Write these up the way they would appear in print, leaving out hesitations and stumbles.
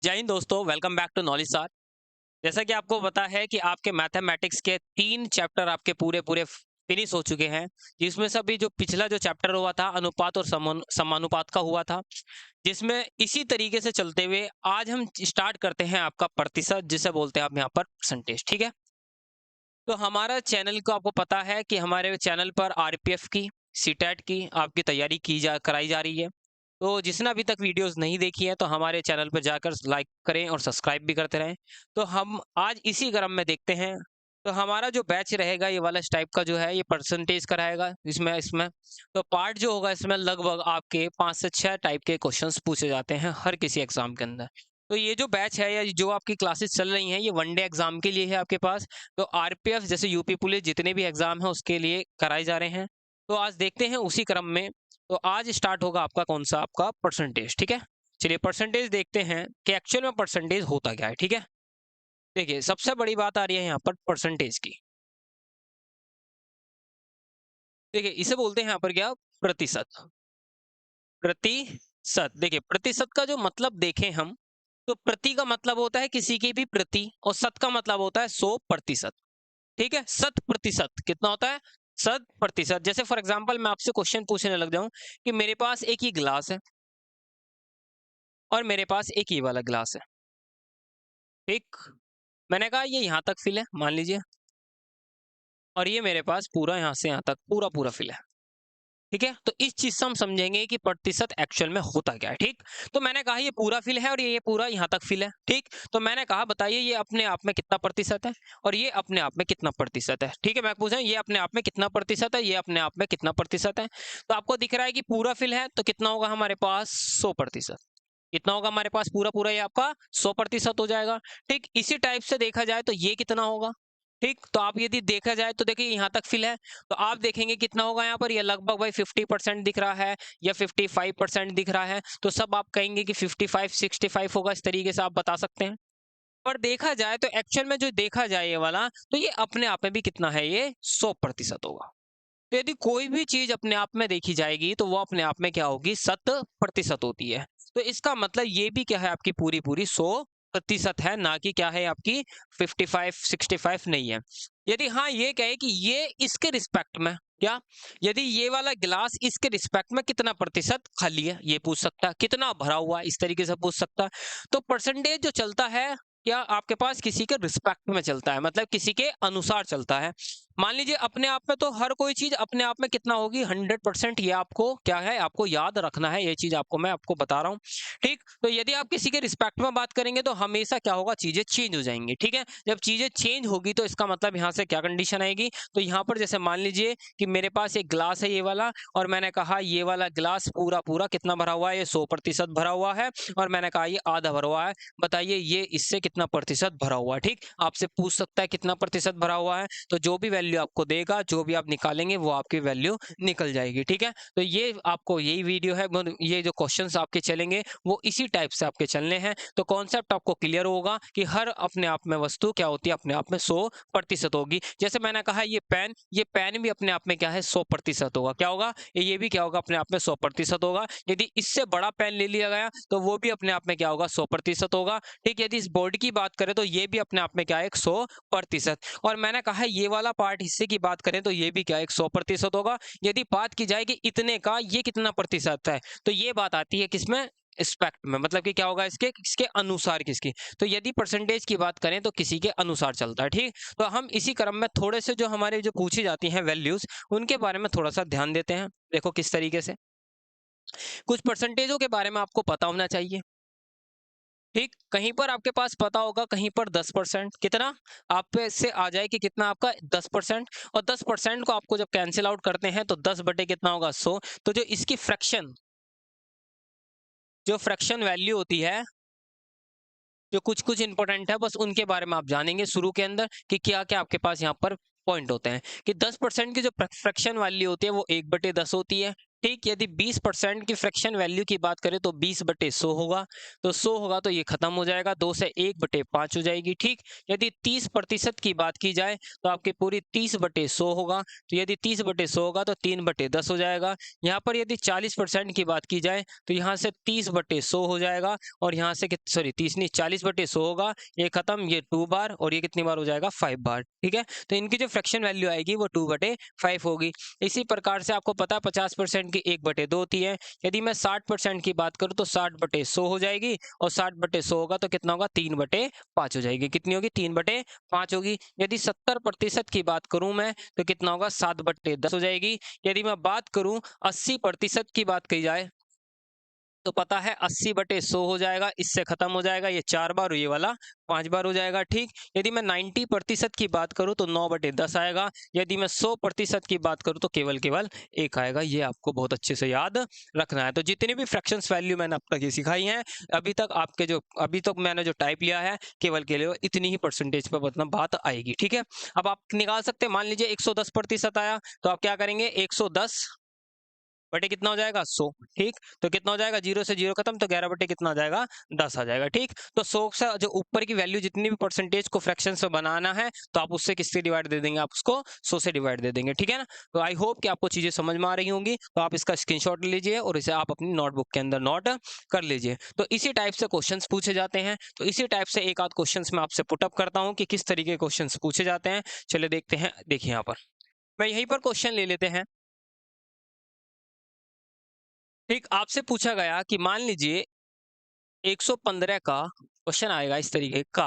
जय हिंद दोस्तों, welcome back to knowledge सार। जैसा कि आपको पता है कि आपके मैथमेटिक्स के 3 चैप्टर आपके पूरे-पूरे फिनिश हो चुके हैं, जिसमें से अभी जो पिछला जो चैप्टर हुआ था अनुपात और समानुपात का हुआ था, जिसमें इसी तरीके से चलते हुए आज हम स्टार्ट करते हैं आपका प्रतिशत जिसे बोलते हैं आप यहाँ पर परसेंटेज, ठीक है? तो हमारा चैनल को आपको पता है कि हमारे चैनल पर आरपीएफ की, सीटेट की आपकी तैयारी कराई जा रही है। तो जिसने अभी तक वीडियोस नहीं देखी है तो हमारे चैनल पर जाकर लाइक करें और सब्सक्राइब भी करते रहें। तो हम आज इसी क्रम में देखते हैं। तो हमारा जो बैच रहेगा ये वाला इस टाइप का जो है ये परसेंटेज का रहेगा इसमें इसमें तो पार्ट जो होगा इसमें लगभग आपके 5 से 6 टाइप के क्वेश्चंस पूछे जाते हैं हर किसी एग्जाम के अंदर। तो ये जो बैच है या जो आपकी क्लासेस चल रही हैं ये वनडे एग्जाम के लिए है आपके पास। तो आरपीएफ जैसे यूपी पुलिस जितने भी एग्जाम हैं उसके लिए कराए जा रहे हैं। तो आज देखते हैं उसी क्रम में। तो आज स्टार्ट होगा आपका कौन सा आपका परसेंटेज, ठीक है? चलिए परसेंटेज देखते हैं कि एक्चुअल में परसेंटेज होता क्या है, ठीक है? देखिए सबसे बड़ी बात आ रही है यहाँ पर परसेंटेज की। देखिए इसे बोलते हैं यहाँ पर क्या, प्रतिशत। प्रतिशत, देखिए प्रतिशत का जो मतलब देखें हम तो प्रति का मतलब होता है किसी की भी प्रति और शत का मतलब होता है 100%। ठीक है, शत प्रतिशत कितना होता है? शत प्रतिशत। जैसे फॉर एग्जांपल मैं आपसे क्वेश्चन पूछने लग जाऊं कि मेरे पास एक ही गिलास है और मेरे पास एक ही वाला गिलास है, ठीक? मैंने कहा ये यहाँ तक फिल है मान लीजिए, और ये मेरे पास पूरा यहाँ से यहाँ तक पूरा पूरा फिल है। ठीक है, तो इस चीज से हम समझेंगे कि प्रतिशत एक्चुअल में होता क्या है। ठीक, तो मैंने कहा ये पूरा फिल है और ये पूरा यहाँ तक फिल है। ठीक, तो मैंने कहा बताइए ये अपने आप में कितना प्रतिशत है और ये अपने आप में कितना प्रतिशत है। ठीक है, मैं पूछ रहा हूँ ये अपने आप में कितना प्रतिशत है, ये अपने आप में कितना प्रतिशत है। तो आपको दिख रहा है कि पूरा फिल है तो कितना होगा हमारे पास 100%। कितना होगा हमारे पास पूरा पूरा, ये आपका 100% हो जाएगा। ठीक, इसी टाइप से देखा जाए तो ये कितना होगा। ठीक, तो आप यदि देखा जाए तो देखिए यहाँ तक फिल है तो आप देखेंगे कितना होगा यहाँ पर, ये लगभग भाई 50% दिख रहा है या 55% दिख रहा है। तो सब आप कहेंगे कि 55-65 होगा, इस तरीके से आप बता सकते हैं। पर देखा जाए तो एक्चुअल में जो देखा जाए ये वाला तो ये अपने आप में भी कितना है, ये 100% होगा। तो यदि कोई भी चीज अपने आप में देखी जाएगी तो वो अपने आप में क्या होगी, 100% होती है। तो इसका मतलब ये भी क्या है, आपकी पूरी पूरी 100% है, ना कि क्या है आपकी 55-65 नहीं है। यदि हाँ ये कहे कि ये इसके रिस्पेक्ट में क्या, यदि ये वाला गिलास इसके रिस्पेक्ट में कितना प्रतिशत खाली है ये पूछ सकता है, कितना भरा हुआ है इस तरीके से पूछ सकता है। तो परसेंटेज जो चलता है क्या आपके पास किसी के रिस्पेक्ट में चलता है, मतलब किसी के अनुसार चलता है। मान लीजिए अपने आप में तो हर कोई चीज अपने आप में कितना होगी 100%, ये आपको क्या है आपको याद रखना है, ये चीज आपको मैं आपको बता रहा हूँ। ठीक, तो यदि आप किसी के रिस्पेक्ट में बात करेंगे तो हमेशा क्या होगा, चीजें चेंज हो जाएंगी। ठीक है, जब चीजें चेंज होगी तो इसका मतलब यहाँ से क्या कंडीशन आएगी, तो यहाँ पर जैसे मान लीजिए कि मेरे पास एक ग्लास है ये वाला, और मैंने कहा ये वाला ग्लास पूरा पूरा कितना भरा हुआ है, ये 100% भरा हुआ है, और मैंने कहा ये आधा भरा हुआ है, बताइए ये इससे कितना प्रतिशत भरा हुआ है। ठीक, आपसे पूछ सकता है कितना प्रतिशत भरा हुआ है, तो जो भी वैल्यू आपको देगा, जो भी आप निकालेंगे वो आपकी वैल्यू निकल जाएगी। ठीक है, तो ये आपको यही वीडियो है, ये जो क्वेश्चंस आपके चलेंगे वो इसी टाइप से आपके चलने हैं। तो कॉन्सेप्ट आपको क्लियर होगा कि हर अपने आप में वस्तु क्या होती है, अपने आप में 100% होगी। जैसे मैंने कहा ये पेन भी अपने आप में क्या है 100% होगा। क्या होगा, ये भी क्या होगा अपने आप में 100% होगा। यदि इससे बड़ा पेन ले लिया गया तो वो भी अपने आप में क्या होगा 100% होगा। ठीक, यदि इस बोर्ड की बात करें तो ये भी अपने आप में क्या है 100%। और मैंने कहा ये वाला पार्ट हिस्से की बात करें तो ये भी क्या है 100% होगा। यदि बात की जाए कि इतने का ये कितना प्रतिशत है तो ये बात आती है किसमें, स्पेक्ट में, मतलब कि क्या होगा इसके इसके अनुसार किसकी। तो यदि परसेंटेज की बात करें तो किसी के अनुसार चलता है। ठीक, तो हम इसी क्रम में थोड़े से जो हमारे जो पूछी जाती हैं वैल्यूज उनके बारे में थोड़ा सा ध्यान देते हैं। देखो किस तरीके से, कुछ परसेंटेजों के बारे में आपको पता होना चाहिए। ठीक, कहीं पर आपके पास पता होगा, कहीं पर 10% कितना आप पे से आ जाए कि कितना आपका 10%, और 10% को आपको जब कैंसिल आउट करते हैं तो 10 बटे कितना होगा 100। तो जो इसकी फ्रैक्शन, जो फ्रैक्शन वैल्यू होती है, जो कुछ कुछ इंपॉर्टेंट है बस उनके बारे में आप जानेंगे शुरू के अंदर कि क्या क्या आपके पास यहाँ पर पॉइंट होते हैं। कि 10% की जो फ्रैक्शन वैल्यू होती है वो 1/10 होती है। ठीक, यदि 20% की फ्रैक्शन वैल्यू की बात करें तो 20/100 होगा, तो 100 होगा तो ये खत्म हो जाएगा, 2 से 1/5 हो जाएगी। ठीक, यदि 30% की बात की जाए तो आपकी पूरी 30/100 होगा, तो यदि 30/100 होगा तो 3/10 हो जाएगा। यहाँ पर यदि 40% की बात की जाए तो यहाँ से 30/100 हो जाएगा, और यहाँ से सॉरी 30 नहीं 40/100 होगा, ये खत्म, ये 2 बार, और ये कितनी बार हो जाएगा 5 बार। ठीक है, तो इनकी जो फ्रैक्शन वैल्यू आएगी वो 2/5 होगी। इसी प्रकार से आपको पता है 50% की 1/2 होती है। यदि मैं 60% की बात करूं तो 60/100 हो जाएगी, और 60/100 होगा तो कितना होगा 3/5 हो जाएगी। कितनी होगी 3/5 होगी। यदि 70% की बात करूं मैं तो कितना होगा 7/10 हो जाएगी। यदि मैं बात करूं 80% की बात की जाए तो पता है 80/100 हो जाएगा, इससे खत्म हो जाएगा, ये 4 बार, ये वाला 5 बार हो जाएगा। ठीक, यदि मैं 90% की बात करूं तो 9/10 आएगा। यदि मैं 100% की बात करूं तो केवल केवल 1 आएगा। ये आपको बहुत अच्छे से याद रखना है। तो जितनी भी फ्रैक्शंस वैल्यू मैंने अब तक ये सिखाई हैं, अभी तक मैंने जो टाइप लिया है, केवल केवल इतनी ही परसेंटेज पर मतलब बात आएगी। ठीक है, अब आप निकाल सकते हैं, मान लीजिए 110% आया तो आप क्या करेंगे, 110 बटे कितना हो जाएगा 100। ठीक, तो कितना हो जाएगा, 0 से 0 खत्म, तो 11 बटे कितना आ जाएगा 10 आ जाएगा। ठीक, तो 100 से जो ऊपर की वैल्यू जितनी भी परसेंटेज को फ्रैक्शन से बनाना है तो आप उससे किससे डिवाइड दे देंगे, आप उसको 100 से डिवाइड दे देंगे। ठीक है ना, तो आई होप कि आपको चीजें समझ में आ रही होंगी। तो आप इसका स्क्रीनशॉट ले लीजिए और इसे आप अपनी नोटबुक के अंदर नोट कर लीजिए। तो इसी टाइप से क्वेश्चन पूछे जाते हैं। तो इसी टाइप से एक आध क्वेश्चन मैं आपसे पुटअप करता हूँ कि किस तरीके के क्वेश्चन पूछे जाते हैं। चलिए देखते हैं, देखिए यहाँ पर मैं यहीं पर क्वेश्चन ले लेते हैं। ठीक, आपसे पूछा गया कि मान लीजिए 115 का क्वेश्चन आएगा इस तरीके का।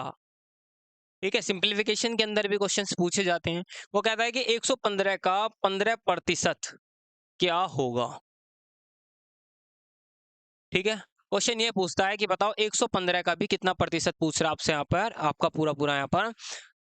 ठीक है, सिंप्लीफिकेशन के अंदर भी क्वेश्चंस पूछे जाते हैं। वो कहता है कि 115 का 15% क्या होगा। ठीक है, क्वेश्चन ये पूछता है कि बताओ 115 का भी कितना प्रतिशत पूछ रहा है आपसे, यहाँ पर आपका पूरा पूरा यहाँ पर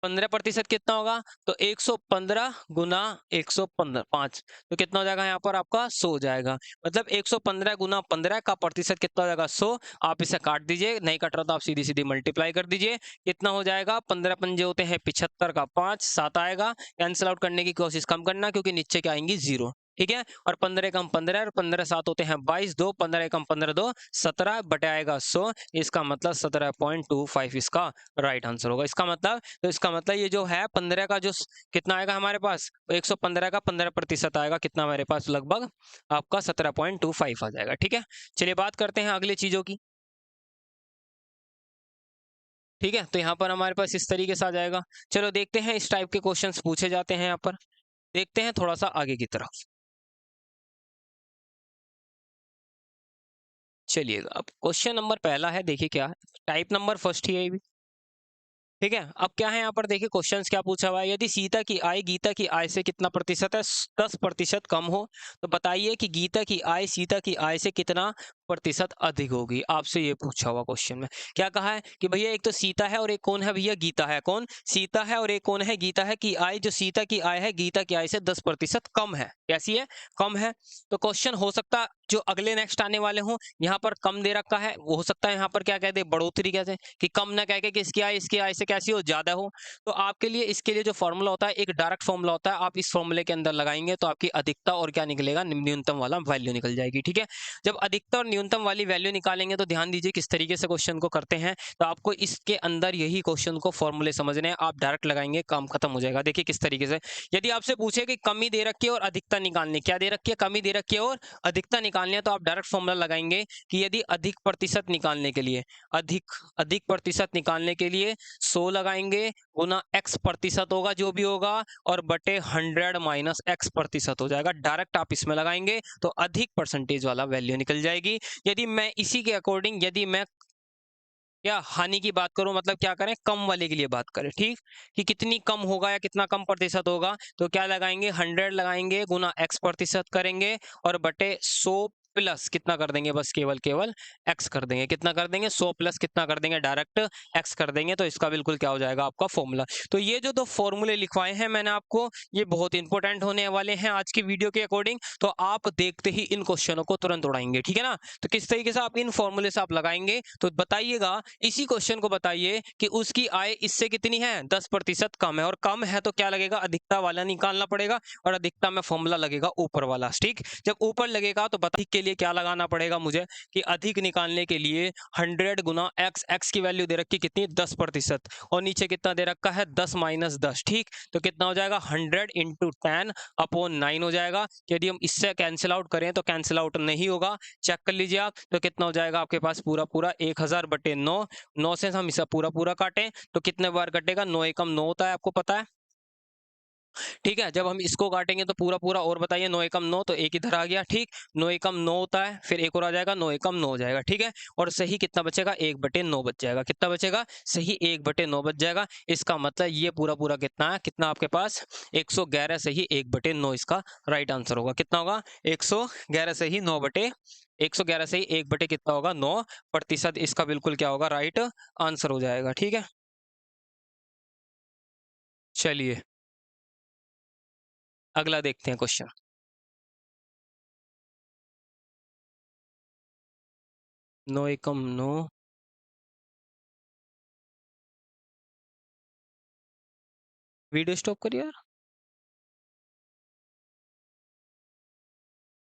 15% कितना होगा, तो 115 गुना 115 5, तो कितना हो जाएगा यहाँ पर आपका 100 हो जाएगा। मतलब 115 गुना 15 का प्रतिशत कितना हो जाएगा 100। आप इसे काट दीजिए, नहीं कट रहा तो आप सीधी सीधी मल्टीप्लाई कर दीजिए। कितना हो जाएगा, 15 पंजे होते हैं 75 का 5, 7 आएगा। कैंसिल आउट करने की कोशिश कम करना क्योंकि नीचे क्या आएंगी 0। ठीक है, और 15 कम 15 और 15 7 होते हैं 22, 2 15 कम 15 2 17 बटे आएगा 100। इसका मतलब 17.25 इसका राइट आंसर होगा। इसका मतलब, तो इसका मतलब ये जो है 15 का जो कितना आएगा हमारे पास, 115 का 15% आएगा, कितना हमारे पास लगभग आपका 17.25 आ जाएगा। ठीक है, चलिए बात करते हैं अगली चीजों की। ठीक है, तो यहाँ पर हमारे पास इस तरीके से आ जाएगा। चलो देखते हैं इस टाइप के क्वेश्चंस पूछे जाते हैं। यहाँ पर देखते हैं थोड़ा सा आगे की तरफ। चलिएगा, अब क्वेश्चन नंबर पहला है, देखिए क्या है, टाइप नंबर फर्स्ट ही है ये भी। ठीक है, अब क्या है यहाँ पर देखिए क्वेश्चंस क्या पूछा हुआ है, यदि सीता की आय गीता की आय से कितना प्रतिशत है, 10% कम हो तो बताइए कि गीता की आय सीता की आय से कितना प्रतिशत अधिक होगी। आपसे ये पूछा हुआ क्वेश्चन में क्या कहा है कि भैया एक तो सीता है और एक कौन है भैया, गीता है। कौन, सीता है और एक कौन है, गीता है। की आय जो सीता की आय है गीता की आय से 10% कम है। कैसी है, कम है। तो क्वेश्चन हो सकता जो अगले नेक्स्ट आने वाले हों, यहाँ पर कम दे रखा है, वो हो सकता है यहाँ पर क्या कहते हैं बढ़ोतरी, कहते हैं कि कम ना कह के कि इसकी आय से कैसी हो, ज्यादा हो। तो आपके लिए इसके लिए जो फॉर्मूला होता है एक डायरेक्ट फॉर्मूला होता है, आप इस फॉर्मूले के अंदर लगाएंगे तो आपकी अधिकता और क्या निकलेगा, न्यूनतम वाला वैल्यू निकल जाएगी। ठीक है, जब अधिकता और न्यूनतम वाली वैल्यू निकालेंगे तो ध्यान दीजिए किस तरीके से क्वेश्चन को करते हैं। तो आपको इसके अंदर यही क्वेश्चन को फॉर्मूले समझने हैं, आप डायरेक्ट लगाएंगे काम खत्म हो जाएगा। देखिए किस तरीके से, यदि आपसे पूछे कि कमी दे रखी है और अधिकता निकालनी, क्या दे रखी है, कमी दे रखी है और अधिकता निकालनी है, तो आप डायरेक्ट फॉर्मूला लगाएंगे कि यदि अधिक प्रतिशत निकालने के लिए, अधिक अधिक प्रतिशत निकालने के लिए 100 लगाएंगे गुना x प्रतिशत होगा जो भी होगा, और बटे 100 माइनस x प्रतिशत हो जाएगा। डायरेक्ट आप इसमें लगाएंगे तो अधिक परसेंटेज वाला वैल्यू निकल जाएगी। यदि मैं इसी के अकॉर्डिंग, यदि मैं क्या हानि की बात करूं, मतलब क्या करें, कम वाले के लिए बात करें, ठीक, कि कितनी कम होगा या कितना कम प्रतिशत होगा, तो क्या लगाएंगे 100 लगाएंगे गुना x प्रतिशत करेंगे और बटे 100 प्लस कितना कर देंगे, बस केवल केवल x कर देंगे। कितना कर देंगे, 100 प्लस कितना कर देंगे, डायरेक्ट x कर देंगे। तो इसका बिल्कुल क्या हो जाएगा आपका फॉर्मूला। तो ये जो दो फॉर्मूले लिखवाए हैं मैंने आपको, ये बहुत इंपॉर्टेंट होने वाले हैं आज की वीडियो के अकॉर्डिंग। तो आप देखते ही इन क्वेश्चनों को तुरंत उड़ाएंगे, ठीक है ना। तो किस तरीके से आप इन फॉर्मूले से आप लगाएंगे, तो बताइएगा इसी क्वेश्चन को बताइए कि उसकी आय इससे कितनी है, 10% कम है। और कम है तो क्या लगेगा, अधिकता वाला निकालना पड़ेगा, और अधिकता में फॉर्मूला लगेगा ऊपर वाला। ठीक, जब ऊपर लगेगा तो अधिक के लिए क्या लगाना पड़ेगा मुझे, कि अधिक निकालने के लिए 100 गुना x, x की वैल्यू दे रखी कितनी, 10%, और नीचे कितना दे रखा है, 10 माइनस 10। ठीक, तो कितना हो जाएगा, 100 इंटू 10/9 हो जाएगा। यदि हम इससे कैंसिल आउट करें तो कैंसिल आउट नहीं होगा, चेक कर लीजिए आप। तो कितना हो जाएगा आपके पास, पूरा पूरा 1000/9। 9 से हम इसे पूरा पूरा काटें तो कितने बार कटेगा, 9 एकम 9 होता है, आपको पता है। ठीक है, जब हम इसको काटेंगे तो पूरा पूरा, और बताइए, 9 एकम 9, तो एक इधर आ गया। ठीक, 9 एकम 9 होता है, फिर एक और आ जाएगा, 9 एकम 9 हो जाएगा। ठीक है, और सही कितना बचेगा, 1/9 बच जाएगा। कितना बचेगा, सही 1/9 बच जाएगा। इसका मतलब ये पूरा पूरा कितना है, कितना आपके पास 111 सही 1/9 इसका राइट आंसर होगा। कितना होगा, 111 सही 9 बटे 111 सही 1 बटे कितना होगा, 9%। इसका बिल्कुल क्या होगा, राइट आंसर हो जाएगा। ठीक है, चलिए अगला देखते हैं क्वेश्चन। 9 एकम 9, वीडियो स्टॉप करिए यार।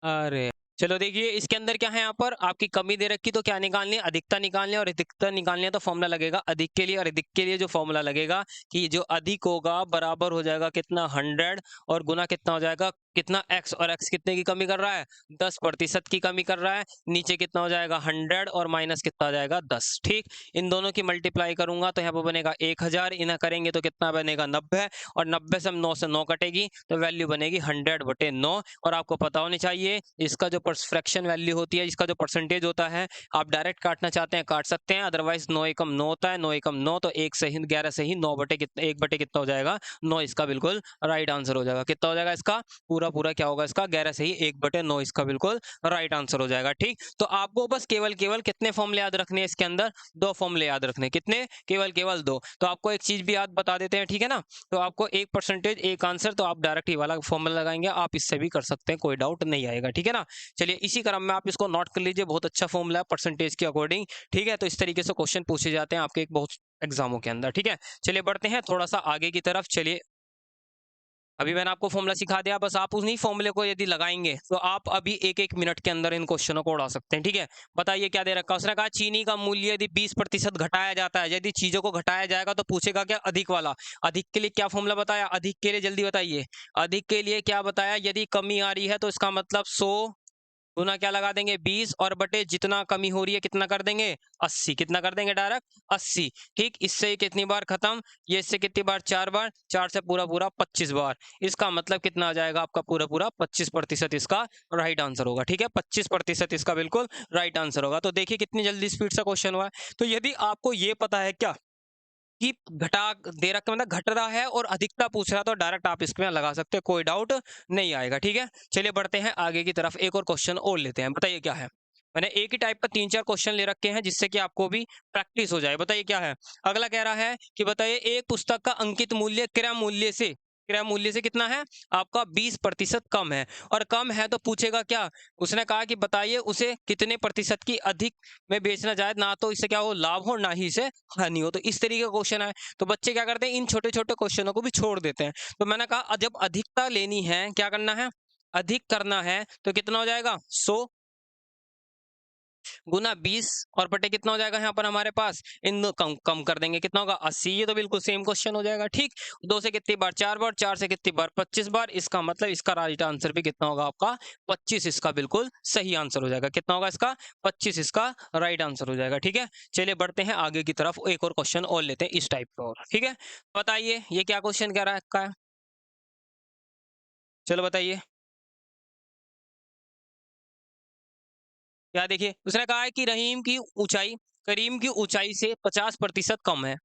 अरे चलो देखिए, इसके अंदर क्या है, यहाँ पर आपकी कमी दे रखी, तो क्या निकालनी है, अधिकता निकालनी है। और अधिकता निकालनी है तो फॉर्मूला लगेगा अधिक के लिए, और अधिक के लिए जो फॉर्मूला लगेगा कि जो अधिक होगा बराबर हो जाएगा कितना, 100, और गुना कितना हो जाएगा, कितना x, और x कितने की कमी कर रहा है, 10% की कमी कर रहा है। नीचे कितना हो जाएगा, 100, और माइनस कितना हो जाएगा, 10। ठीक, इन दोनों की मल्टीप्लाई करूंगा तो यहाँ पर बनेगा 1000, इन्हें करेंगे तो कितना बनेगा, 90, और 90 से हम 9 से 9 कटेगी तो वैल्यू बनेगी 100/9। और आपको पता होनी चाहिए इसका जो फ्रैक्शन वैल्यू होती है, इसका जो परसेंटेज होता है, आप डायरेक्ट काटना चाहते हैं काट सकते हैं, अदरवाइज 9 एकम 9 होता है, 9 एकम 9, तो 1 से ही 11 से ही 9 बटे कितना, 1 बटे कितना हो जाएगा, 9। इसका बिल्कुल राइट आंसर हो जाएगा। कितना हो जाएगा इसका, पूरा पूरा क्या होगा इसका, 11 से ही 1/9 इसका बिल्कुल राइट आंसर हो जाएगा। ठीक, तो आपको बस केवल केवल कितने फॉर्मूले याद रखने हैं इसके अंदर, 2 फॉर्मूले याद रखने, कितने, केवल केवल 2। तो आपको एक चीज भी याद बता देते हैं, ठीक है ना। तो आपको 1% 1 आंसर, तो आप डायरेक्ट ही वाला फॉर्मूला लगाएंगे, आप इससे भी कर सकते हैं, कोई डाउट नहीं आएगा। ठीक है ना, चलिए इसी क्रम में आप इसको नोट कर लीजिए, बहुत अच्छा फॉर्मूला है परसेंटेज के अकॉर्डिंग। ठीक है, तो इस तरीके से क्वेश्चन पूछे जाते हैं आपके एक बहुत एग्जामों के अंदर। ठीक है, चलिए बढ़ते हैं थोड़ा सा आगे की तरफ। चलिए, अभी मैंने आपको फॉर्मूला सिखा दिया, बस आप उन्हीं फॉर्मूले को यदि लगाएंगे तो आप अभी एक एक मिनट के अंदर इन क्वेश्चनों को उड़ा सकते हैं। ठीक है, बताइए क्या दे रखा है, उसने कहा चीनी का मूल्य यदि 20% घटाया जाता है, यदि चीजों को घटाया जाएगा तो पूछेगा क्या, अधिक वाला। अधिक के लिए क्या फॉर्मूला बताया, अधिक के लिए जल्दी बताइए, अधिक के लिए क्या बताया, यदि कमी आ रही है तो इसका मतलब 100 गुना क्या लगा देंगे, 20, और बटे जितना कमी हो रही है कितना कर देंगे, 80। कितना कर देंगे, डायरेक्ट 80। ठीक, इससे ही कितनी बार खत्म, ये इससे कितनी बार, 4 बार, 4 से पूरा पूरा 25 बार। इसका मतलब कितना आ जाएगा आपका, पूरा पूरा 25% इसका राइट आंसर होगा। ठीक है, 25% इसका बिल्कुल राइट आंसर होगा। तो देखिए कितनी जल्दी स्पीड से क्वेश्चन हुआ है। तो यदि आपको ये पता है क्या कि घटा दे रखा, मतलब घट रहा है और अधिकता पूछ रहा है, तो डायरेक्ट आप इसमें लगा सकते हैं, कोई डाउट नहीं आएगा। ठीक है, चलिए बढ़ते हैं आगे की तरफ, एक और क्वेश्चन और लेते हैं। बताइए क्या है, मैंने एक ही टाइप का 3-4 क्वेश्चन ले रखे हैं जिससे कि आपको भी प्रैक्टिस हो जाए। बताइए क्या है, अगला कह रहा है कि बताइए एक पुस्तक का अंकित मूल्य क्रय मूल्य से कितना है, आपका 20% कम है। और कम है तो पूछेगा क्या, उसने कहा कि बताइए उसे कितने प्रतिशत की अधिक में बेचना जाए, ना तो इससे क्या हो लाभ हो, ना ही इसे हानि हो। तो इस तरीके का क्वेश्चन है। तो बच्चे क्या करते हैं, इन छोटे छोटे क्वेश्चनों को भी छोड़ देते हैं। तो मैंने कहा जब अधिकता लेनी है, क्या करना है, अधिक करना है, तो कितना हो जाएगा, 100 गुना 20, और बटे कितना हो जाएगा यहाँ पर हमारे पास, इन दो कम कम कर देंगे, कितना होगा, 80। ये तो बिल्कुल सेम क्वेश्चन हो जाएगा। ठीक, 2 से कितनी बार, 4 बार, 4 से कितनी बार, 25 बार। इसका मतलब इसका राइट आंसर भी कितना होगा आपका, 25। इसका बिल्कुल सही आंसर हो जाएगा। कितना होगा इसका, 25 इसका राइट आंसर हो जाएगा। ठीक है, चलिए बढ़ते हैं आगे की तरफ, एक और क्वेश्चन और लेते हैं इस टाइप का और। ठीक है, बताइए ये क्या क्वेश्चन कह रहा है, चलो बताइए क्या। देखिए उसने कहा है कि रहीम की ऊंचाई करीम की ऊंचाई से 50% कम है।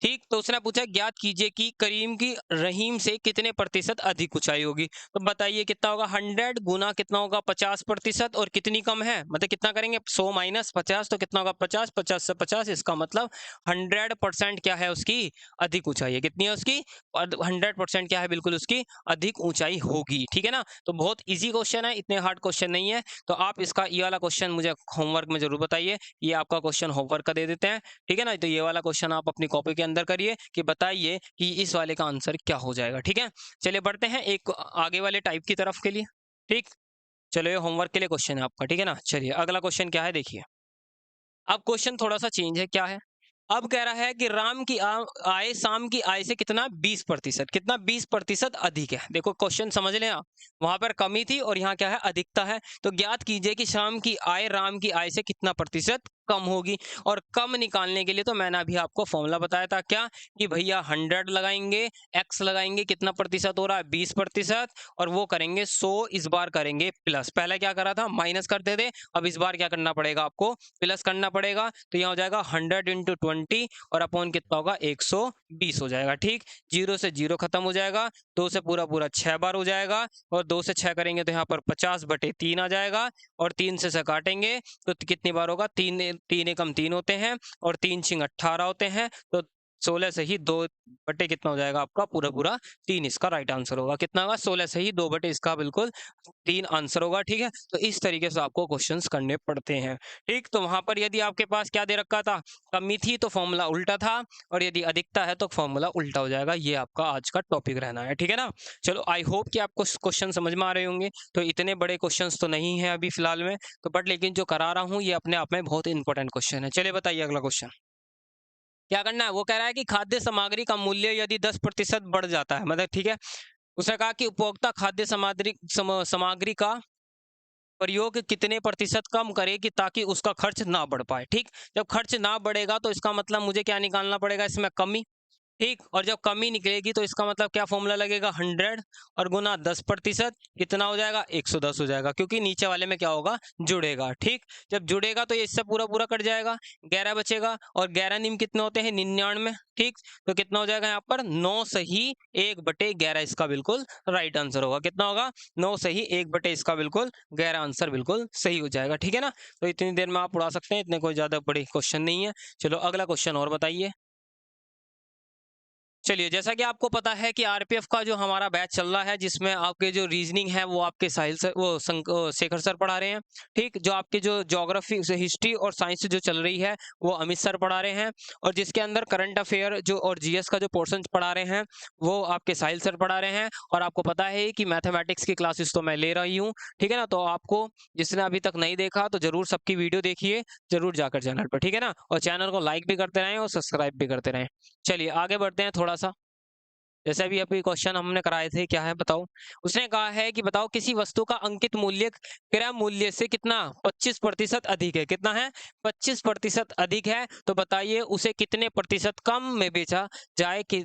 ठीक, तो उसने पूछा ज्ञात कीजिए कि करीम की रहीम से कितने प्रतिशत अधिक ऊंचाई होगी। तो बताइए कितना होगा, 100 गुना कितना होगा 50%, और कितनी कम है, मतलब कितना करेंगे 100 माइनस 50 तो कितना होगा 50, 50 से 50, इसका मतलब 100% क्या है उसकी अधिक ऊंचाई है, कितनी है उसकी, और 100% क्या है बिल्कुल उसकी अधिक ऊंचाई होगी। ठीक है ना, तो बहुत इजी क्वेश्चन है, इतने हार्ड क्वेश्चन नहीं है। तो आप इसका ये वाला क्वेश्चन मुझे होमवर्क में जरूर बताइए, ये आपका क्वेश्चन होमवर्क का दे देते हैं। ठीक है ना, तो ये वाला क्वेश्चन आप अपनी कॉपी के अंदर करिए कि बताइए कि इस वाले का आंसर क्या हो जाएगा। ठीक है, चलिए बढ़ते हैं एक आगे वाले टाइप की तरफ के लिए। ठीक, चलो ये होमवर्क के लिए क्वेश्चन है आपका। ठीक है ना, चलिए अगला क्वेश्चन क्या है देखिए। अब क्वेश्चन थोड़ा सा चेंज है, क्या है, अब कह रहा है कि राम की आय शाम की आय से कितना 20%, कितना 20% अधिक है। देखो क्वेश्चन समझ लें आप, वहां पर कमी थी और यहाँ क्या है अधिकता है। तो ज्ञात कीजिए कि शाम की आय राम की आय से कितना प्रतिशत कम होगी। और कम निकालने के लिए तो मैंने अभी आपको फॉर्मूला बताया था, क्या कि भैया 100 लगाएंगे, एक्स लगाएंगे, कितना प्रतिशत हो रहा है 20%, और वो करेंगे 100, इस बार करेंगे प्लस, पहले क्या करा था माइनस करते थे, अब इस बार क्या करना पड़ेगा आपको प्लस करना पड़ेगा। तो यहाँ हो जाएगा 100 इंटू 20 और अपॉन कितना होगा 120 हो जाएगा। ठीक, जीरो से जीरो खत्म हो जाएगा, दो से पूरा पूरा 6 बार हो जाएगा, और 2 से 6 करेंगे तो यहाँ पर 50/3 आ जाएगा, और 3 से काटेंगे तो कितनी बार होगा, तीन तीन एकम 3 होते हैं, और 3 छिंग 18 होते हैं, तो 16 से ही 2 बटे कितना हो जाएगा आपका पूरा पूरा 3, इसका राइट आंसर होगा। कितना होगा 16 से ही 2 बटे इसका बिल्कुल 3 आंसर होगा। ठीक है, तो इस तरीके से आपको क्वेश्चंस करने पड़ते हैं। ठीक, तो वहां पर यदि आपके पास क्या दे रखा था, कमी थी तो फॉर्मूला उल्टा था, और यदि अधिकता है तो फॉर्मूला उल्टा हो जाएगा। ये आपका आज का टॉपिक रहना है। ठीक है ना, चलो आई होप कि आपको क्वेश्चन समझ में आ रहे होंगे। तो इतने बड़े क्वेश्चंस तो नहीं है अभी फिलहाल में, तो बट लेकिन जो करा रहा हूँ ये अपने आप में बहुत इंपॉर्टेंट क्वेश्चन है। चलिए बताइए अगला क्वेश्चन क्या करना है। वो कह रहा है कि खाद्य सामग्री का मूल्य यदि 10% बढ़ जाता है, मतलब ठीक है, उसने कहा कि उपभोक्ता खाद्य सामग्री का प्रयोग कितने प्रतिशत कम करे कि ताकि उसका खर्च ना बढ़ पाए। ठीक, जब खर्च ना बढ़ेगा तो इसका मतलब मुझे क्या निकालना पड़ेगा, इसमें कमी। ठीक, और जब कमी निकलेगी तो इसका मतलब क्या फॉर्मूला लगेगा, 100 और गुना 10%, कितना हो जाएगा 110 हो जाएगा, क्योंकि नीचे वाले में क्या होगा जुड़ेगा। ठीक, जब जुड़ेगा तो ये इससे पूरा पूरा कट जाएगा, 11 बचेगा, और 11 निम कितने होते हैं 99। ठीक, तो कितना हो जाएगा यहाँ पर 9 सही 1/11, इसका बिल्कुल राइट आंसर होगा। कितना होगा 9 सही 1/, इसका बिल्कुल 11 आंसर बिल्कुल सही हो जाएगा। ठीक है ना, तो इतनी देर में आप उड़ा सकते हैं, इतने कोई ज्यादा बड़े क्वेश्चन नहीं है। चलो अगला क्वेश्चन और बताइए। चलिए, जैसा कि आपको पता है कि आरपीएफ का जो हमारा बैच चल रहा है, जिसमें आपके जो रीजनिंग है वो आपके साहिल सर, शेखर सर पढ़ा रहे हैं। ठीक, जो आपके जो ज्योग्राफी से हिस्ट्री और साइंस जो चल रही है वो अमित सर पढ़ा रहे हैं, और जिसके अंदर करंट अफेयर जो और जीएस का जो पोर्शन पढ़ा रहे हैं वो आपके साहिल सर पढ़ा रहे हैं। और आपको पता है कि मैथमेटिक्स की क्लासेस तो मैं ले रही हूँ। ठीक है ना, तो आपको जिसने अभी तक नहीं देखा तो जरूर सबकी वीडियो देखिए, जरूर जाकर चैनल पर। ठीक है ना, और चैनल को लाइक भी करते रहें और सब्सक्राइब भी करते रहें। चलिए आगे बढ़ते हैं थोड़ा सा। जैसे अभी अभी क्वेश्चन हमने कराए थे, क्या है बताओ। उसने कहा है कि बताओ किसी वस्तु का अंकित मूल्य क्रय मूल्य से कितना 25% अधिक है, कितना है 25% अधिक है, तो बताइए उसे कितने प्रतिशत कम में बेचा जाए कि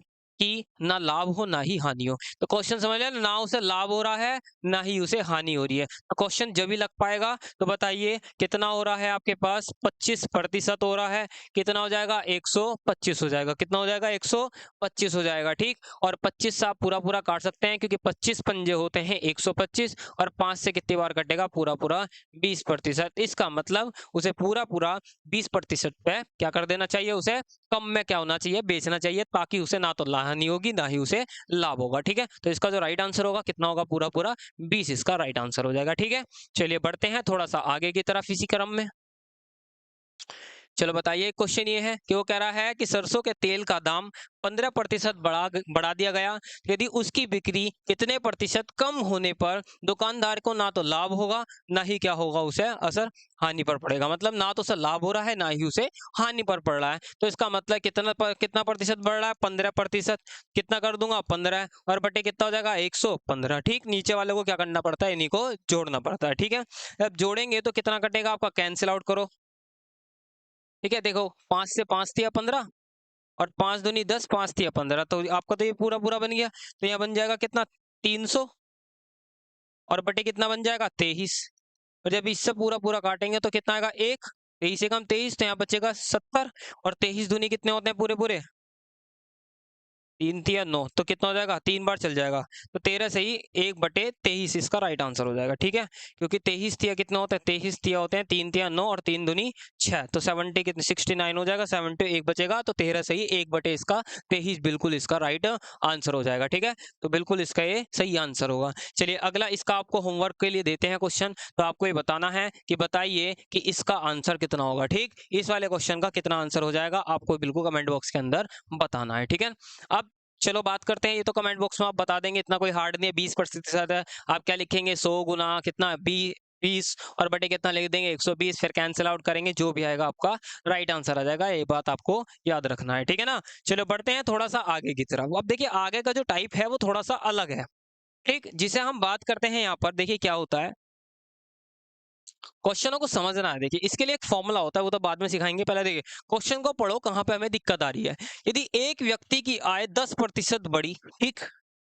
ना लाभ हो ना ही हानि हो। तो क्वेश्चन समझ लिया ना, उसे लाभ हो रहा है ना ही उसे हानि हो रही है। तो क्वेश्चन जब भी लग पाएगा तो बताइए कितना हो रहा है आपके पास 25% हो रहा है, कितना हो जाएगा 125 हो जाएगा, कितना हो जाएगा 125 हो जाएगा। ठीक, और 25 से आप पूरा पूरा काट सकते हैं, क्योंकि 25 पंजे होते हैं 125, और 5 से कितनी बार कटेगा पूरा पूरा 20%। इसका मतलब उसे पूरा पूरा 20% पे क्या कर देना चाहिए, उसे कम में क्या होना चाहिए बेचना चाहिए, ताकि उसे ना तो हानि होगी ना ही उसे लाभ होगा। ठीक है, तो इसका जो राइट आंसर होगा कितना होगा पूरा पूरा 20, इसका राइट आंसर हो जाएगा। ठीक है, चलिए बढ़ते हैं थोड़ा सा आगे की तरफ इसी क्रम में। चलो बताइए, क्वेश्चन ये है कि वो कह रहा है कि सरसों के तेल का दाम 15% बढ़ा दिया गया, यदि उसकी बिक्री कितने प्रतिशत कम होने पर दुकानदार को ना तो लाभ होगा ना ही क्या होगा उसे असर हानि पर पड़ेगा। मतलब ना तो उसे लाभ हो रहा है ना ही उसे हानि पर पड़ रहा है। तो इसका मतलब कितना प्रतिशत बढ़ रहा है 15%, कितना कर दूंगा 15, और बटे कितना हो जाएगा 115। ठीक, नीचे वाले को क्या करना पड़ता है, इन्हीं को जोड़ना पड़ता है। ठीक है, अब जोड़ेंगे तो कितना कटेगा आपका, कैंसिल आउट करो। ठीक है, देखो 5 से 5 दिया 15, और 5 दूनी 10, 5 दिया 15, तो आपका तो ये पूरा पूरा बन गया। तो यहाँ बन जाएगा कितना 300, और बटे कितना बन जाएगा 23, और जब इससे पूरा पूरा काटेंगे तो कितना आएगा 1, 23 से कम 23, तो यहाँ बचेगा 70, और 23 दूनी कितने होते हैं पूरे पूरे 3 तिया 9 तो कितना हो जाएगा, 3 बार चल जाएगा, तो 13 से ही 1/23 इसका राइट आंसर हो जाएगा। ठीक है, क्योंकि 23 तिया कितना होता है, 23 तिया होते हैं 3 तिया 9 और 3 दूनी 6, तो 70 कितने 69 हो जाएगा, 70 1 बचेगा, तो 13 से ही 1/23 बिल्कुल इसका राइट आंसर हो जाएगा। ठीक है, तो बिल्कुल इसका ये सही आंसर होगा। चलिए अगला इसका आपको होमवर्क के लिए देते हैं क्वेश्चन, तो आपको ये बताना है कि बताइए कि इसका आंसर कितना होगा। ठीक, इस वाले क्वेश्चन का कितना आंसर हो जाएगा आपको बिल्कुल कमेंट बॉक्स के अंदर बताना है। ठीक है, अब चलो बात करते हैं, ये तो कमेंट बॉक्स में आप बता देंगे, इतना कोई हार्ड नहीं है। 20% है, आप क्या लिखेंगे, 100 गुना कितना 20 और बटे कितना लिख देंगे 120, फिर कैंसिल आउट करेंगे, जो भी आएगा आपका राइट आंसर आ जाएगा। ये बात आपको याद रखना है। ठीक है ना, चलो बढ़ते हैं थोड़ा सा आगे की तरफ। अब देखिए आगे का जो टाइप है वो थोड़ा सा अलग है। ठीक, जिसे हम बात करते हैं यहाँ पर, देखिए क्या होता है, क्वेश्चनों को समझना है। देखिए इसके लिए एक फॉर्मूला होता है, वो तो बाद में सिखाएंगे, पहले देखिए क्वेश्चन को पढ़ो, कहाँ पे हमें दिक्कत आ रही है। यदि एक व्यक्ति की आय 10% बढ़ी, ठीक,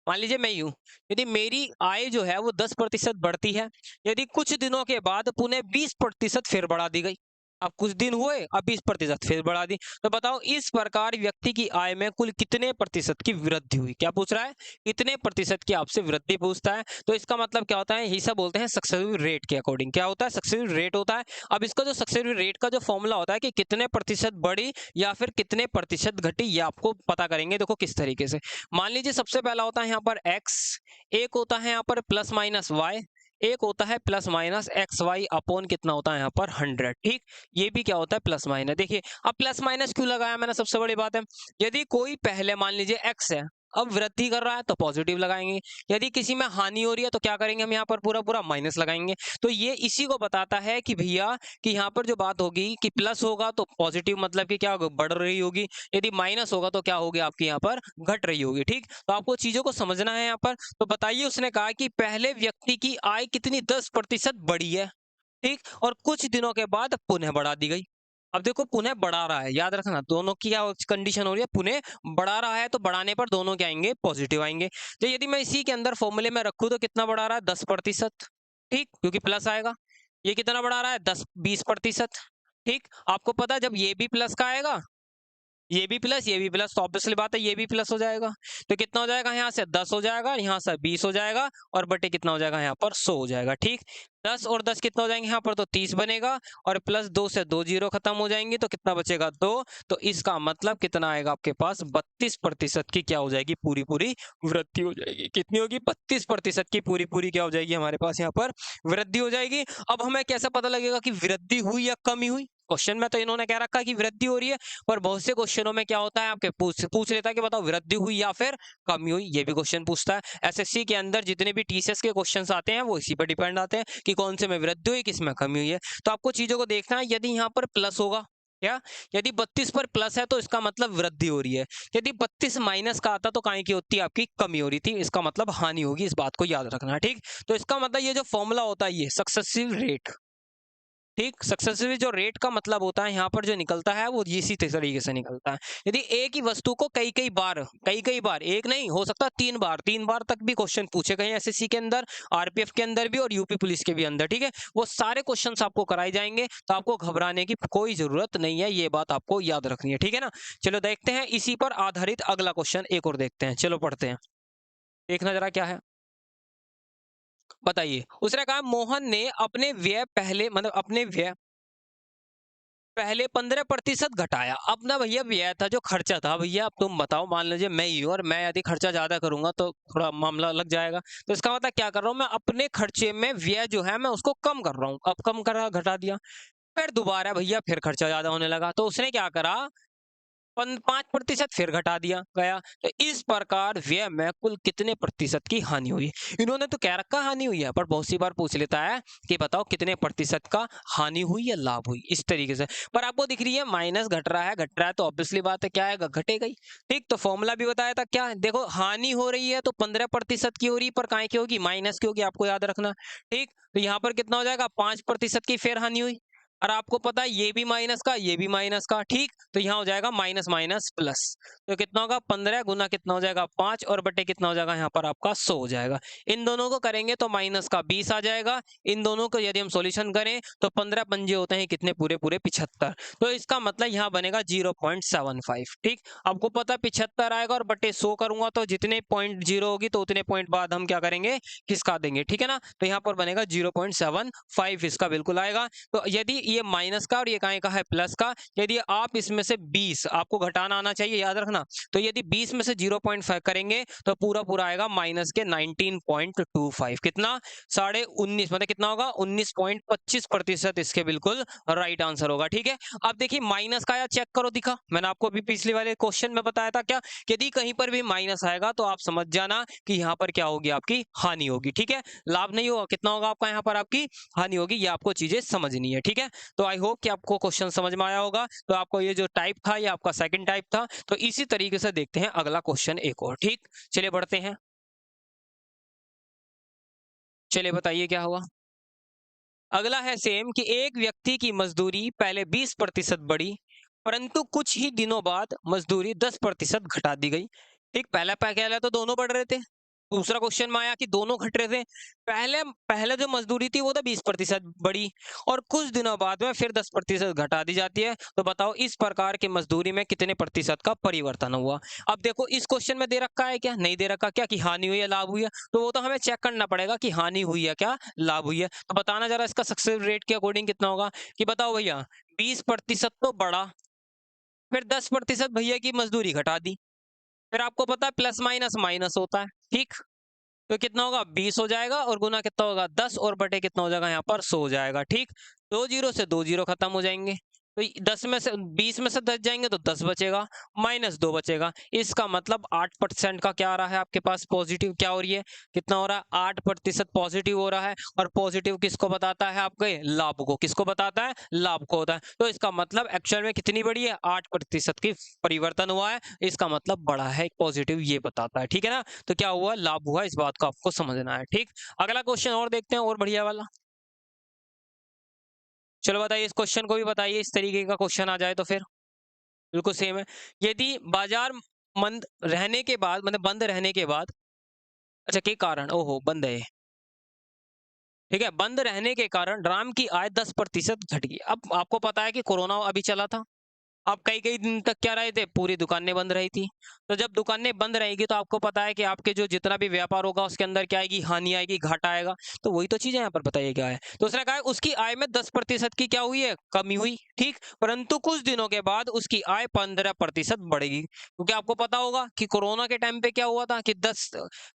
मान लीजिए मैं ही हूं, यदि मेरी आय जो है वो 10% बढ़ती है, यदि कुछ दिनों के बाद पुनः 20% फिर बढ़ा दी गई, अब कुछ दिन हुए अब 20% फिर बढ़ा दी, तो बताओ इस प्रकार व्यक्ति की आय में कुल कितने प्रतिशत की वृद्धि हुई। क्या पूछ रहा है, कितने प्रतिशत की आपसे वृद्धि पूछता है। तो इसका मतलब क्या होता है, यही सब बोलते हैं सक्सेसिव रेट के अकॉर्डिंग। क्या होता है, सक्सेसिव रेट होता है। अब इसका जो सक्सेसिव रेट का जो फॉर्मूला होता है कि कितने प्रतिशत बढ़ी या फिर कितने प्रतिशत घटी, ये आपको पता करेंगे। देखो किस तरीके से, मान लीजिए सबसे पहला होता है यहाँ पर x, एक होता है यहाँ पर प्लस माइनस y, एक होता है plus minus x y upon कितना होता है यहाँ पर 100। ठीक, ये भी क्या होता है प्लस माइनस। देखिए अब प्लस माइनस क्यों लगाया मैंने, सबसे बड़ी बात है, यदि कोई पहले मान लीजिए x है, अब वृद्धि कर रहा है तो पॉजिटिव लगाएंगे, यदि किसी में हानि हो रही है तो क्या करेंगे हम यहाँ पर पूरा पूरा माइनस लगाएंगे। तो ये इसी को बताता है कि भैया कि यहाँ पर जो बात होगी कि प्लस होगा तो पॉजिटिव मतलब कि क्या होगा, बढ़ रही होगी, यदि माइनस होगा तो क्या होगी आपकी यहाँ पर घट रही होगी। ठीक, तो आपको चीजों को समझना है यहाँ पर। तो बताइए उसने कहा कि पहले व्यक्ति की आय कितनी 10% बढ़ी है, ठीक, और कुछ दिनों के बाद पुनः बढ़ा दी गई। अब देखो पुनः बढ़ा रहा है, याद रखना दोनों की क्या कंडीशन हो रही है, पुनः बढ़ा रहा है, तो बढ़ाने पर दोनों क्या आएंगे, पॉजिटिव आएंगे। तो यदि मैं इसी के अंदर फॉर्मूले में रखूं तो कितना बढ़ा रहा है, 10%, ठीक, क्योंकि प्लस आएगा। ये कितना बढ़ा रहा है, 20%, ठीक। आपको पता है जब ये भी प्लस का आएगा, ये भी प्लस ये भी प्लस, तो ऑब्वियसली बात है ये भी प्लस हो जाएगा। तो कितना हो जाएगा, यहाँ से 10 हो जाएगा, यहाँ से 20 हो जाएगा, और बटे कितना हो जाएगा यहाँ पर 100 हो जाएगा। ठीक, 10 और 10 कितना हो जाएंगे यहाँ पर, तो 30 बनेगा, और प्लस 2 से 2 जीरो खत्म हो जाएंगे, तो कितना बचेगा 2। तो इसका मतलब कितना आएगा आपके पास, 32% की क्या हो जाएगी, पूरी पूरी वृद्धि हो जाएगी। कितनी होगी, 32% की पूरी पूरी क्या हो जाएगी हमारे पास यहाँ पर वृद्धि हो जाएगी। अब हमें कैसे पता लगेगा कि वृद्धि हुई या कमी हुई, क्वेश्चन में तो इन्होंने कह रखा है कि वृद्धि हो रही है, पर बहुत से क्वेश्चनों में क्या होता है आपके पूछ लेता है कि बताओ वृद्धि हुई या फिर कमी हुई, ये भी क्वेश्चन पूछता है। एसएससी के अंदर जितने भी टीसीएस के क्वेश्चंस आते हैं वो इसी पर डिपेंड आते हैं कि कौन से में वृद्धि हुई किस में कमी हुई है। तो आपको चीजों को देखना है, यदि यहाँ पर प्लस होगा, क्या, यदि 32 पर प्लस है तो इसका मतलब वृद्धि हो रही है, यदि 32 माइनस का आता तो काहे की होती है, आपकी कमी हो रही थी, इसका मतलब हानि होगी। इस बात को याद रखना है। ठीक, तो इसका मतलब ये जो फॉर्मूला होता है ये सक्सेसिव रेट, ठीक, सक्सेसिव जो रेट का मतलब होता है यहाँ पर जो निकलता है वो इसी तरीके से निकलता है। यदि एक ही वस्तु को कई कई बार, एक नहीं हो सकता 3 बार तक भी क्वेश्चन पूछे गए एसएससी के अंदर, आरपीएफ के अंदर भी और यूपी पुलिस के भी अंदर, ठीक है, वो सारे क्वेश्चंस आपको कराए जाएंगे, तो आपको घबराने की कोई जरूरत नहीं है, ये बात आपको याद रखनी है। ठीक है ना, चलो देखते हैं इसी पर आधारित अगला क्वेश्चन एक और देखते हैं, चलो पढ़ते हैं, देखना जरा क्या है। बताइए, उसने कहा मोहन ने अपने व्यय पहले मतलब अपने व्यय पहले 15% घटाया। अब ना भैया व्यय था जो खर्चा था, भैया अब तुम बताओ, मान लीजिए मैं ही हूँ और मैं यदि खर्चा ज्यादा करूंगा तो थोड़ा मामला लग जाएगा। तो इसका मतलब क्या कर रहा हूँ मैं, अपने खर्चे में व्यय जो है मैं उसको कम कर रहा हूँ, अब कम करा घटा दिया, फिर दोबारा भैया फिर खर्चा ज्यादा होने लगा, तो उसने क्या करा, 5% फिर घटा दिया गया। तो इस प्रकार व्यय में कुल कितने प्रतिशत की हानि हुई। इन्होंने तो कह रखा हानि हुई है, पर बहुत सी बार पूछ लेता है कि बताओ कितने प्रतिशत का हानि हुई या लाभ हुई, इस तरीके से। पर आपको दिख रही है माइनस घट रहा है, तो ऑब्वियसली बात है क्या आएगा, घटेगा ही। ठीक, तो फॉर्मूला भी बताया था क्या, देखो हानि हो रही है तो 15% की हो रही, पर काय की होगी, माइनस की होगी, आपको याद रखना। ठीक, तो यहाँ पर कितना हो जाएगा, 5% की फिर हानि हुई, और आपको पता है ये भी माइनस का, ये भी माइनस का, ठीक। तो यहाँ हो जाएगा माइनस माइनस प्लस। तो कितना होगा 15 गुना कितना हो जाएगा 5 और बटे कितना हो जाएगा यहाँ पर आपका 100 हो जाएगा। इन दोनों को करेंगे तो माइनस का 20 आ जाएगा। इन दोनों को यदि हम सॉल्यूशन करें तो 15 पंजे होते हैं कितने, पूरे पूरे 75। तो इसका मतलब यहाँ बनेगा 0.75, ठीक। आपको पता है 75 आएगा और बटे 100 करूंगा तो जितने पॉइंट जीरो होगी तो उतने पॉइंट बाद हम क्या करेंगे, खिसका देंगे, ठीक है ना। तो यहाँ पर बनेगा 0.75 इसका बिल्कुल आएगा। तो यदि ये माइनस का और ये का है प्लस का, यदि आप इसमें से 20 आपको घटाना आना चाहिए, याद रखना। तो यदि 20 में से 0.5 करेंगे तो पूरा पूरा आएगा माइनस के 19.25, कितना 19.5 मतलब कितना होगा 19.25% इसके बिल्कुल राइट आंसर होगा, ठीक है। अब देखिए माइनस का आया, चेक करो, दिखा मैंने आपको अभी पिछले वाले क्वेश्चन में बताया था क्या, यदि कहीं पर भी माइनस आएगा तो आप समझ जाना कि यहाँ पर क्या होगी, आपकी हानि होगी, ठीक है। लाभ नहीं होगा, कितना होगा आपका यहाँ पर आपकी हानि होगी। ये आपको चीजें समझनी है, ठीक है। तो आई होप कि आपको क्वेश्चन समझ में आया होगा। तो आपको ये जो टाइप था ये आपका सेकंड टाइप था। तो इसी तरीके से देखते हैं अगला क्वेश्चन एक और, ठीक। चलिए बढ़ते हैं। चलिए बताइए क्या हुआ। अगला है सेम कि एक व्यक्ति की मजदूरी पहले 20% बढ़ी, परंतु कुछ ही दिनों बाद मजदूरी 10% घटा दी गई। ठीक, पहला पहले तो दोनों बढ़ रहे थे। दूसरा क्वेश्चन में आया कि दोनों घट रहे थे। पहले पहले जो मजदूरी थी वो तो 20% बढ़ी और कुछ दिनों बाद में फिर 10% घटा दी जाती है। तो बताओ इस प्रकार की मजदूरी में कितने प्रतिशत का परिवर्तन हुआ। अब देखो इस क्वेश्चन में दे रखा है क्या, नहीं दे रखा क्या कि हानि हुई है लाभ हुई है, तो वो तो हमें चेक करना पड़ेगा कि हानि हुई है क्या लाभ हुई है। तो बताना जरा इसका सक्सेस रेट के अकॉर्डिंग कितना होगा, कि बताओ भैया 20% तो बढ़ा, फिर 10% भैया की मजदूरी घटा दी, फिर आपको पता है प्लस माइनस माइनस होता है, ठीक। तो कितना होगा 20 हो जाएगा और गुना कितना होगा 10 और बटे कितना हो जाएगा यहाँ पर 100 हो जाएगा, ठीक। दो जीरो से दो जीरो खत्म हो जाएंगे। तो 10 में से 20 में से 10 जाएंगे तो 10 बचेगा, माइनस 2 बचेगा। इसका मतलब 8% का क्या आ रहा है आपके पास पॉजिटिव, क्या हो रही है, कितना हो रहा है 8% पॉजिटिव हो रहा है। और पॉजिटिव किसको बताता है, आपके लाभ को, किसको बताता है, लाभ को होता है। तो इसका मतलब एक्चुअल में कितनी बड़ी है, 8% की परिवर्तन हुआ है। इसका मतलब बड़ा है, पॉजिटिव ये बताता है, ठीक है ना। तो क्या हुआ, लाभ हुआ, इस बात को आपको समझना है, ठीक। अगला क्वेश्चन और देखते हैं, और बढ़िया वाला। चलो बताइए, इस क्वेश्चन को भी बताइए, इस तरीके का क्वेश्चन आ जाए तो फिर बिल्कुल सेम है। यदि बाजार मंद रहने के बाद, मतलब बंद रहने के बाद, अच्छा के कारण, ओहो बंद है, ठीक है, बंद रहने के कारण राम की आय 10% घट गई। अब आपको पता है कि कोरोना अभी चला था। आप कई-कई दिन तक क्या रहे थे, पूरी दुकानें बंद रही थी। तो जब दुकानें बंद रहेगी तो आपको पता है कि आपके जो जितना भी व्यापार होगा उसके अंदर क्या आएगी, हानि आएगी, घाटा आएगा। तो वही तो चीज़ है यहाँ पर, बताइए क्या है। तो उसने कहा है उसकी आय में 10% की क्या हुई है, कमी हुई, ठीक। परंतु कुछ दिनों के बाद उसकी आय 15% बढ़ेगी। क्योंकि आपको पता होगा कि कोरोना के टाइम पे क्या हुआ था कि 10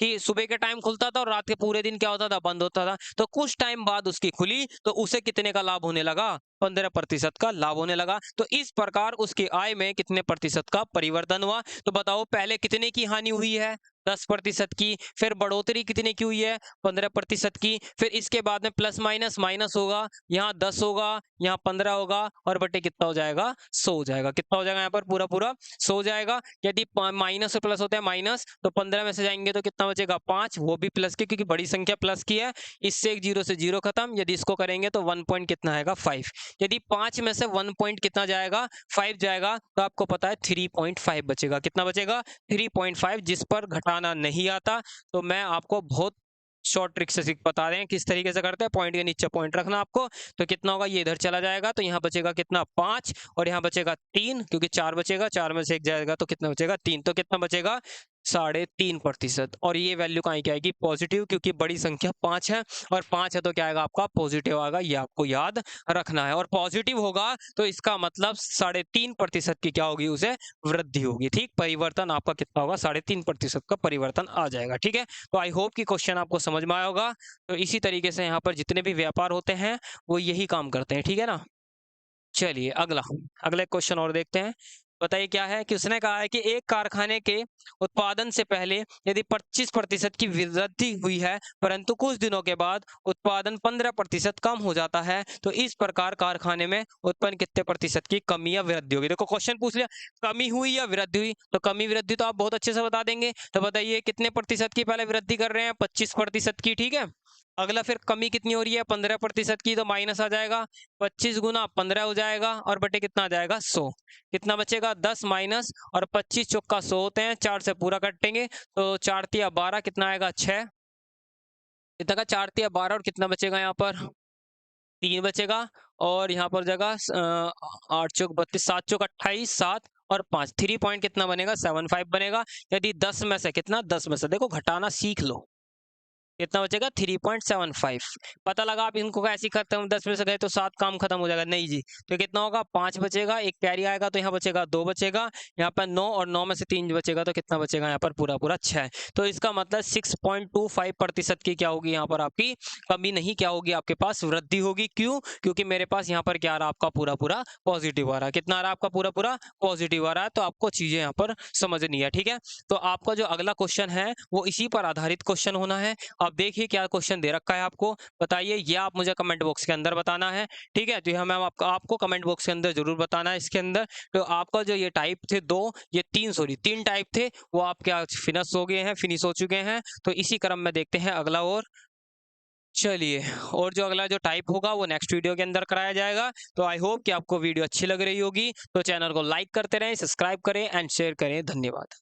कि सुबह के टाइम खुलता था और रात के पूरे दिन क्या होता था, बंद होता था। तो कुछ टाइम बाद उसकी खुली तो उसे कितने का लाभ होने लगा, 15% का लाभ होने लगा। तो इस प्रकार उसकी आय में कितने प्रतिशत का परिवर्तन हुआ। तो बताओ पहले कितने की हानि हुई है, 10% की, फिर बढ़ोतरी कितने की हुई है, 15% की, फिर इसके बाद में प्लस माइनस माइनस होगा, यहाँ 10 होगा, यहाँ 15 होगा और बटे कितना हो जाएगा 100 हो जाएगा। कितना हो जाएगा यहाँ पर, पूरा पूरा 100 हो जाएगा। यदि माइनस और प्लस होते हैं माइनस, तो 15 में से जाएंगे तो कितना बचेगा 5, वो भी प्लस की, क्योंकि बड़ी संख्या प्लस की है। इससे एक जीरो से जीरो खत्म। यदि इसको करेंगे तो 1 पॉइंट कितना आएगा 5। यदि 5 में से 1 पॉइंट कितना जाएगा 5 जाएगा, तो आपको पता है 3.5 बचेगा। कितना बचेगा 3.5, जिस पर घटाना नहीं आता। तो मैं आपको बहुत शॉर्ट ट्रिक से बता रहे हैं किस तरीके से करते हैं। पॉइंट के नीचे पॉइंट रखना आपको। तो कितना होगा, ये इधर चला जाएगा तो यहाँ बचेगा कितना 5 और यहाँ बचेगा 3, क्योंकि 4 बचेगा, 4 में से एक जाएगा तो कितना बचेगा 3। तो कितना बचेगा 3.5%। और ये वैल्यू कहाँ की आएगी, पॉजिटिव, क्योंकि बड़ी संख्या 5 है और 5 है तो क्या आएगा आपका पॉजिटिव आएगा। ये आपको याद रखना है। और पॉजिटिव होगा तो इसका मतलब 3.5% की क्या होगी, उसे वृद्धि होगी, ठीक। परिवर्तन आपका कितना होगा, 3.5% का परिवर्तन आ जाएगा, ठीक है। तो आई होप कि क्वेश्चन आपको समझ में आया होगा। तो इसी तरीके से यहाँ पर जितने भी व्यापार होते हैं वो यही काम करते हैं, ठीक है ना। चलिए अगला, अगले क्वेश्चन और देखते हैं। बताइए क्या है, कि उसने कहा है कि एक कारखाने के उत्पादन से पहले यदि 25% की वृद्धि हुई है, परंतु कुछ दिनों के बाद उत्पादन 15% कम हो जाता है, तो इस प्रकार कारखाने में उत्पन्न कितने प्रतिशत की कमी या वृद्धि होगी। देखो क्वेश्चन पूछ लिया कमी हुई या वृद्धि हुई, तो कमी वृद्धि तो आप बहुत अच्छे से बता देंगे। तो बताइए कितने प्रतिशत की पहले वृद्धि कर रहे हैं, 25% की, ठीक है। अगला फिर कमी कितनी हो रही है 15% की, तो माइनस आ जाएगा 25 गुना 15 हो जाएगा और बटे कितना आ जाएगा 100। कितना बचेगा 10 माइनस और 25 चौका 100 होते हैं, 4 से पूरा काटेंगे तो 4 तिया 12, कितना आएगा 6। कितना का 4 तिया 12 और कितना बचेगा यहाँ पर 3 बचेगा। और यहाँ पर जगह 8 चौक 32, 7 चौक 28, 7 और 5, 3 पॉइंट कितना बनेगा 75 बनेगा। यदि 10 में से कितना 10 में से देखो घटाना सीख लो, कितना बचेगा 3.75। पता लगा आप इनको कैसे खत्म 10 में से गए तो 7 काम खत्म हो जाएगा, नहीं जी। तो कितना होगा 5 बचेगा, एक कैरी आएगा तो यहाँ बचेगा 2 बचेगा, यहाँ पर 9 और 9 में से 3 बचेगा तो कितना बचेगा यहाँ पर पूरा पूरा 6। तो इसका मतलब 6.25% की क्या होगी यहाँ पर आपकी कमी नहीं, क्या होगी आपके पास वृद्धि होगी। क्यों? क्योंकि मेरे पास यहाँ पर क्या आ रहा है आपका पूरा पूरा पॉजिटिव आ रहा है। कितना आ रहा है आपका पूरा पूरा पॉजिटिव आ रहा है। तो आपको चीजें यहाँ पर समझनी है, ठीक है। तो आपका जो अगला क्वेश्चन है वो इसी पर आधारित क्वेश्चन होना है। अब देखिए क्या क्वेश्चन दे रखा है आपको, बताइए, ये आप मुझे कमेंट बॉक्स के अंदर बताना है, ठीक है। तो यह मैम आपको कमेंट बॉक्स के अंदर जरूर बताना है इसके अंदर। तो आपका जो ये टाइप थे 2, ये 3 सॉरी 3 टाइप थे वो आपके आज फिनिश हो चुके हैं। तो इसी क्रम में देखते हैं अगला। और चलिए, और जो अगला जो टाइप होगा वो नेक्स्ट वीडियो के अंदर कराया जाएगा। तो आई होप कि आपको वीडियो अच्छी लग रही होगी। तो चैनल को लाइक करते रहें, सब्सक्राइब करें एंड शेयर करें। धन्यवाद।